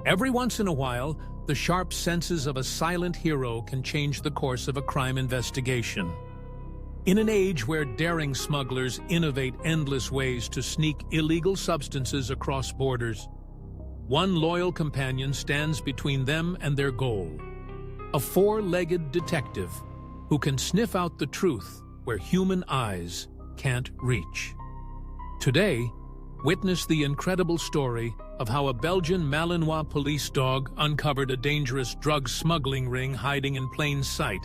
Every once in a while, the sharp senses of a silent hero can change the course of a crime investigation. In an age where daring smugglers innovate endless ways to sneak illegal substances across borders, one loyal companion stands between them and their goal. A four-legged detective who can sniff out the truth where human eyes can't reach. Today, witness the incredible story of how a Belgian Malinois police dog uncovered a dangerous drug smuggling ring hiding in plain sight,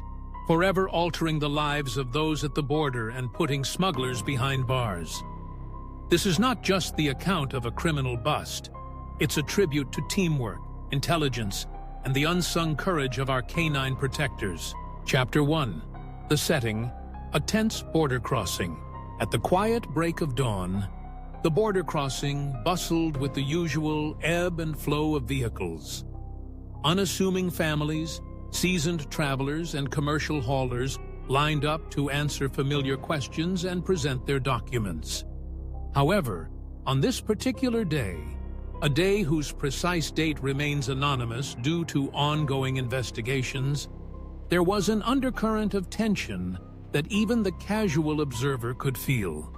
forever altering the lives of those at the border and putting smugglers behind bars. This is not just the account of a criminal bust. It's a tribute to teamwork, intelligence, and the unsung courage of our canine protectors. Chapter 1. The setting: a tense border crossing. At the quiet break of dawn, the border crossing bustled with the usual ebb and flow of vehicles. Unassuming families, seasoned travelers, and commercial haulers lined up to answer familiar questions and present their documents. However, on this particular day, a day whose precise date remains anonymous due to ongoing investigations, there was an undercurrent of tension that even the casual observer could feel.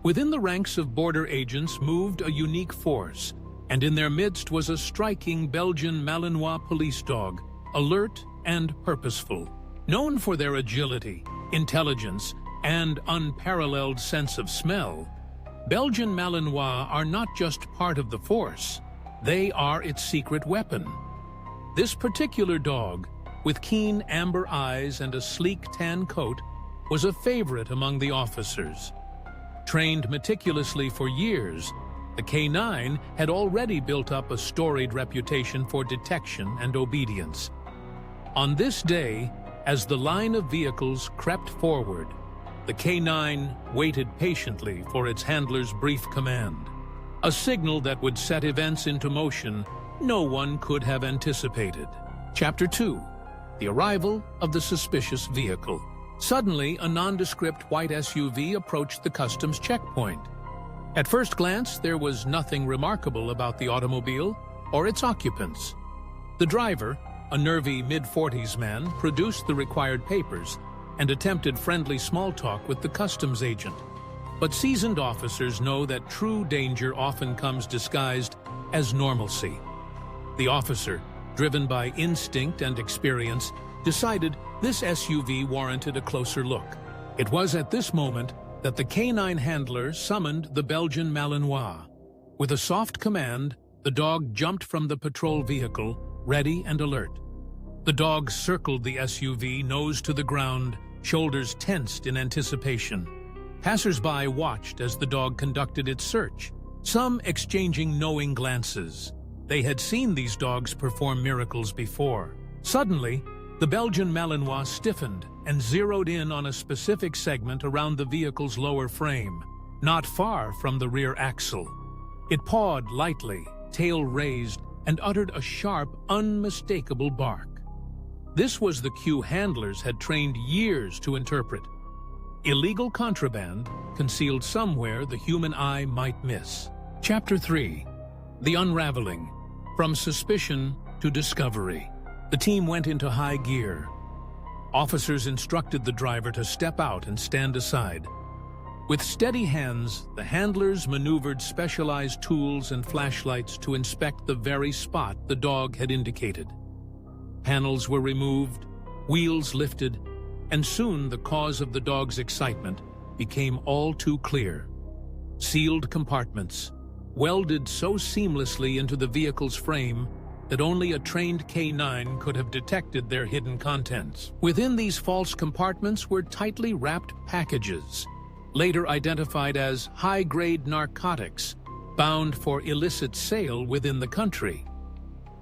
Within the ranks of border agents moved a unique force, and in their midst was a striking Belgian Malinois police dog, alert and purposeful. Known for their agility, intelligence, and unparalleled sense of smell, Belgian Malinois are not just part of the force, they are its secret weapon. This particular dog, with keen amber eyes and a sleek tan coat, was a favorite among the officers. Trained meticulously for years, the Canine had already built up a storied reputation for detection and obedience. On this day, as the line of vehicles crept forward, the Canine waited patiently for its handler's brief command, a signal that would set events into motion no one could have anticipated. Chapter 2. The arrival of the suspicious vehicle. Suddenly, a nondescript white SUV approached the customs checkpoint. At first glance, there was nothing remarkable about the automobile or its occupants. The driver, a nervy mid-40s man, produced the required papers and attempted friendly small talk with the customs agent. But seasoned officers know that true danger often comes disguised as normalcy. The officer, driven by instinct and experience, decided this SUV warranted a closer look. It was at this moment that the canine handler summoned the Belgian Malinois. With a soft command, the dog jumped from the patrol vehicle, ready and alert. The dog circled the SUV, nose to the ground, shoulders tensed in anticipation. Passers-by watched as the dog conducted its search, some exchanging knowing glances. They had seen these dogs perform miracles before. Suddenly, the Belgian Malinois stiffened and zeroed in on a specific segment around the vehicle's lower frame, not far from the rear axle. It pawed lightly, tail raised, and uttered a sharp, unmistakable bark. This was the cue handlers had trained years to interpret. Illegal contraband concealed somewhere the human eye might miss. Chapter 3. The Unraveling. From suspicion to discovery. The team went into high gear. Officers instructed the driver to step out and stand aside. With steady hands, the handlers maneuvered specialized tools and flashlights to inspect the very spot the dog had indicated. Panels were removed, wheels lifted, and soon the cause of the dog's excitement became all too clear. Sealed compartments, welded so seamlessly into the vehicle's frame that only a trained canine could have detected their hidden contents. Within these false compartments were tightly wrapped packages, later identified as high-grade narcotics, bound for illicit sale within the country.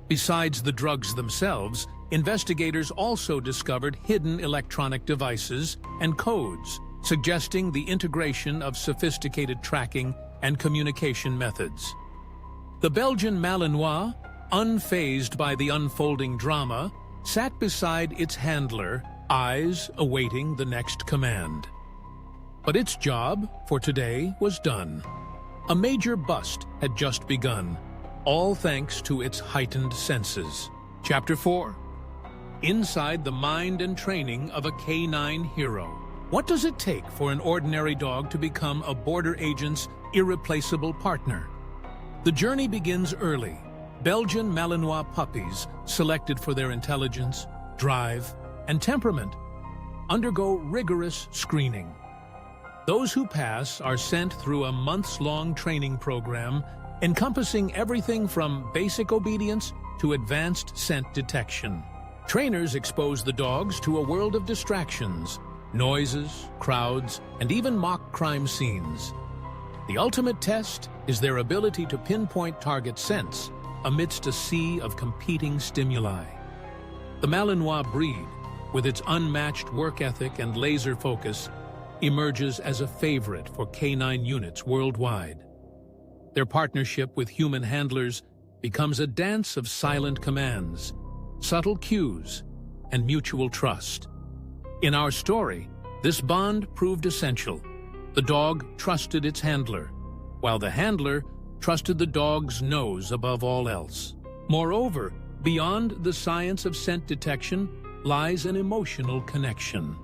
Besides the drugs themselves, investigators also discovered hidden electronic devices and codes, suggesting the integration of sophisticated tracking and communication methods. The Belgian Malinois, unfazed by the unfolding drama, sat beside its handler, eyes awaiting the next command. But its job for today was done. A major bust had just begun. all thanks to its heightened senses. Chapter 4. Inside the mind and training of a canine hero. What does it take for an ordinary dog to become a border agent's irreplaceable partner? The journey begins early. Belgian Malinois puppies, selected for their intelligence, drive, and temperament, undergo rigorous screening. Those who pass are sent through a months-long training program encompassing everything from basic obedience to advanced scent detection. Trainers expose the dogs to a world of distractions, noises, crowds, and even mock crime scenes. The ultimate test is their ability to pinpoint target scents amidst a sea of competing stimuli. The Malinois breed, with its unmatched work ethic and laser focus, emerges as a favorite for canine units worldwide. Their partnership with human handlers becomes a dance of silent commands, subtle cues, and mutual trust. In our story, this bond proved essential. The dog trusted its handler, while the handler trusted the dog's nose above all else. Moreover, beyond the science of scent detection lies an emotional connection.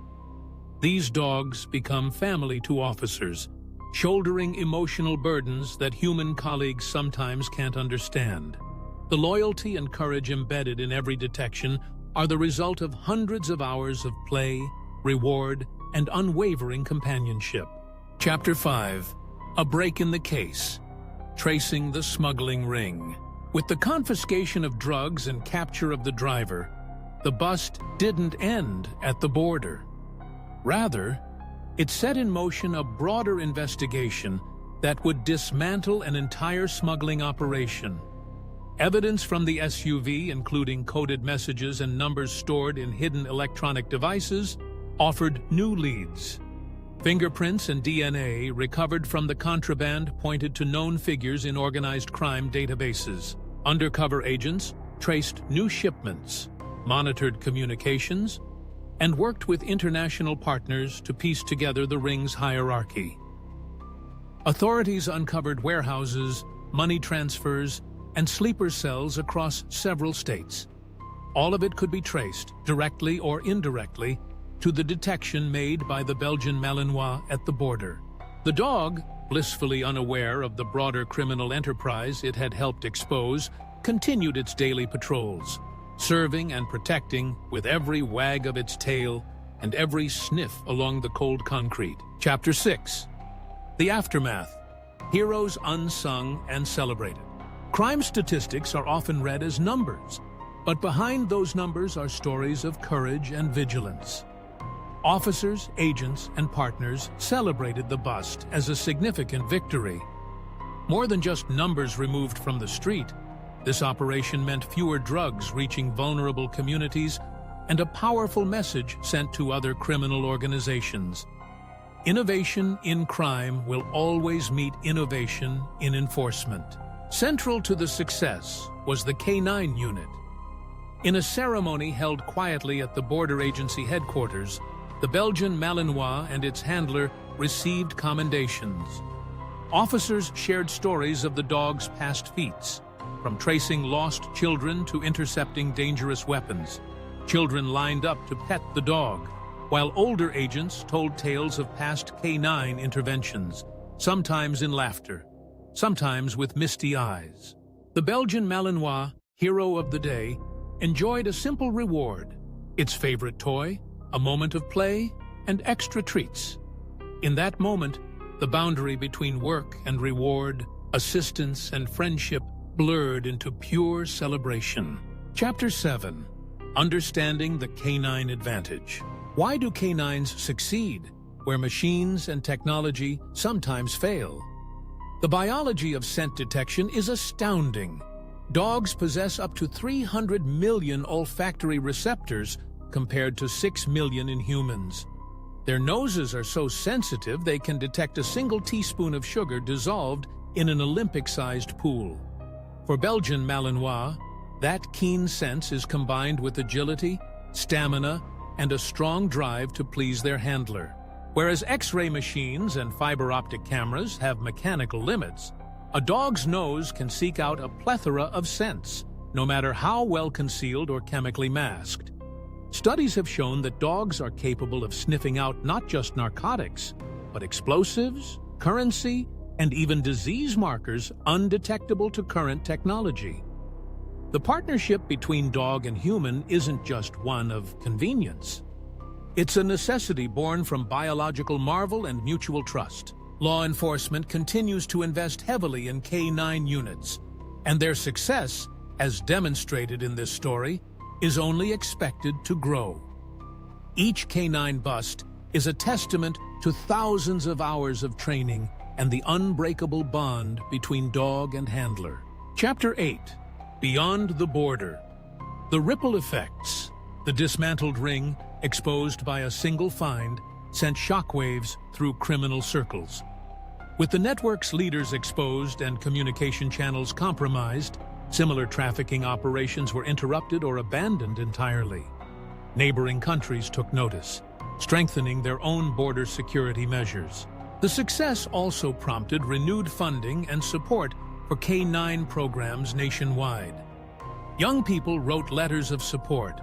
These dogs become family to officers, shouldering emotional burdens that human colleagues sometimes can't understand. The loyalty and courage embedded in every detection are the result of hundreds of hours of play, reward, and unwavering companionship. Chapter 5. A break in the case. Tracing the smuggling ring. With the confiscation of drugs and capture of the driver, the bust didn't end at the border. Rather, it set in motion a broader investigation that would dismantle an entire smuggling operation. Evidence from the SUV, including coded messages and numbers stored in hidden electronic devices, offered new leads. Fingerprints and DNA recovered from the contraband pointed to known figures in organized crime databases. Undercover agents traced new shipments, monitored communications, and worked with international partners to piece together the ring's hierarchy. Authorities uncovered warehouses, money transfers, and sleeper cells across several states. All of it could be traced, directly or indirectly, to the detection made by the Belgian Malinois at the border. The dog, blissfully unaware of the broader criminal enterprise it had helped expose, continued its daily patrols, serving and protecting with every wag of its tail and every sniff along the cold concrete. Chapter 6. The Aftermath. Heroes unsung and celebrated. Crime statistics are often read as numbers, but behind those numbers are stories of courage and vigilance. Officers, agents, and partners celebrated the bust as a significant victory. More than just numbers removed from the street, this operation meant fewer drugs reaching vulnerable communities and a powerful message sent to other criminal organizations. Innovation in crime will always meet innovation in enforcement. Central to the success was the Canine unit. In a ceremony held quietly at the border agency headquarters, the Belgian Malinois and its handler received commendations. Officers shared stories of the dog's past feats, from tracing lost children to intercepting dangerous weapons. Children lined up to pet the dog, while older agents told tales of past canine interventions, sometimes in laughter, sometimes with misty eyes. The Belgian Malinois, hero of the day, enjoyed a simple reward: its favorite toy, a moment of play, and extra treats. In that moment, the boundary between work and reward, assistance and friendship blurred into pure celebration. Chapter 7. Understanding the Canine Advantage. Why do canines succeed where machines and technology sometimes fail? The biology of scent detection is astounding. Dogs possess up to 300 million olfactory receptors compared to 6 million in humans. Their noses are so sensitive they can detect a single teaspoon of sugar dissolved in an Olympic-sized pool. For Belgian Malinois, that keen sense is combined with agility, stamina, and a strong drive to please their handler. Whereas X-ray machines and fiber optic cameras have mechanical limits, A dog's nose can seek out a plethora of scents, no matter how well concealed or chemically masked. Studies have shown that dogs are capable of sniffing out not just narcotics, but explosives, currency, and even disease markers undetectable to current technology. The partnership between dog and human isn't just one of convenience. It's a necessity born from biological marvel and mutual trust. Law enforcement continues to invest heavily in Canine units, and their success, as demonstrated in this story, is only expected to grow. Each Canine bust is a testament to thousands of hours of training and the unbreakable bond between dog and handler. Chapter 8. Beyond the Border. The ripple effects. The dismantled ring, exposed by a single find, sent shockwaves through criminal circles. With the network's leaders exposed and communication channels compromised, similar trafficking operations were interrupted or abandoned entirely. Neighboring countries took notice, strengthening their own border security measures. The success also prompted renewed funding and support for Canine programs nationwide. Young people wrote letters of support,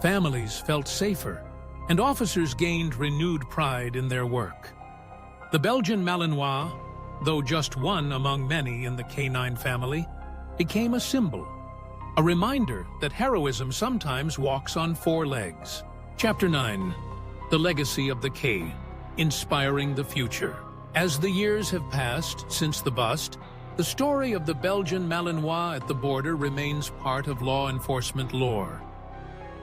families felt safer, and officers gained renewed pride in their work. The Belgian Malinois, though just one among many in the Canine family, became a symbol, a reminder that heroism sometimes walks on four legs. Chapter 9. The Legacy of the K, Inspiring the Future. As the years have passed since the bust, the story of the Belgian Malinois at the border remains part of law enforcement lore.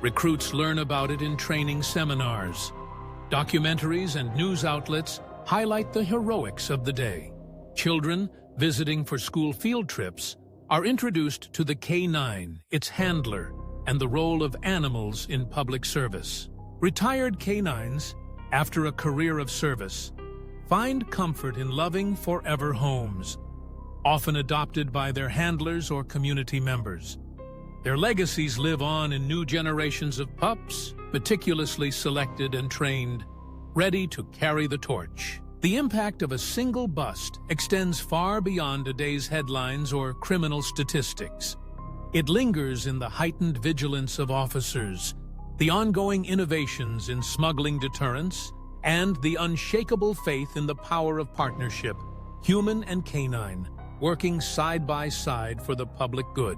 Recruits learn about it in training seminars. Documentaries and news outlets highlight the heroics of the day. Children visiting for school field trips are introduced to the Canine, its handler, and the role of animals in public service. Retired canines, after a career of service, find comfort in loving forever homes, often adopted by their handlers or community members. Their legacies live on in new generations of pups, meticulously selected and trained, ready to carry the torch. The impact of a single bust extends far beyond a day's headlines or criminal statistics. It lingers in the heightened vigilance of officers, the ongoing innovations in smuggling deterrence, and the unshakable faith in the power of partnership, human and canine, working side by side for the public good.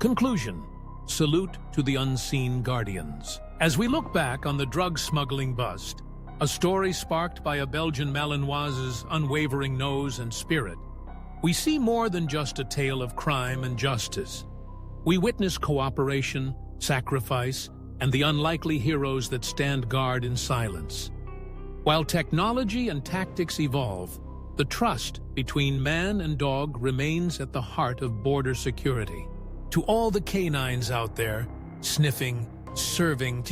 Conclusion. Salute to the unseen guardians. As we look back on the drug smuggling bust, a story sparked by a Belgian Malinois's unwavering nose and spirit, we see more than just a tale of crime and justice. We witness cooperation, sacrifice, and the unlikely heroes that stand guard in silence. While technology and tactics evolve, the trust between man and dog remains at the heart of border security. To all the canines out there, sniffing, serving,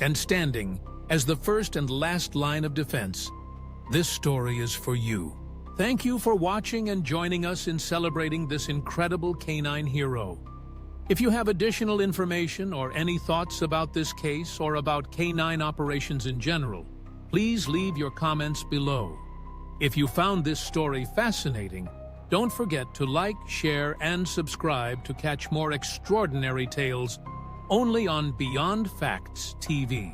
and standing as the first and last line of defense, this story is for you. Thank you for watching and joining us in celebrating this incredible canine hero. If you have additional information or any thoughts about this case or about canine operations in general, please leave your comments below. If you found this story fascinating, don't forget to like, share, and subscribe to catch more extraordinary tales only on Beyond Facts TV.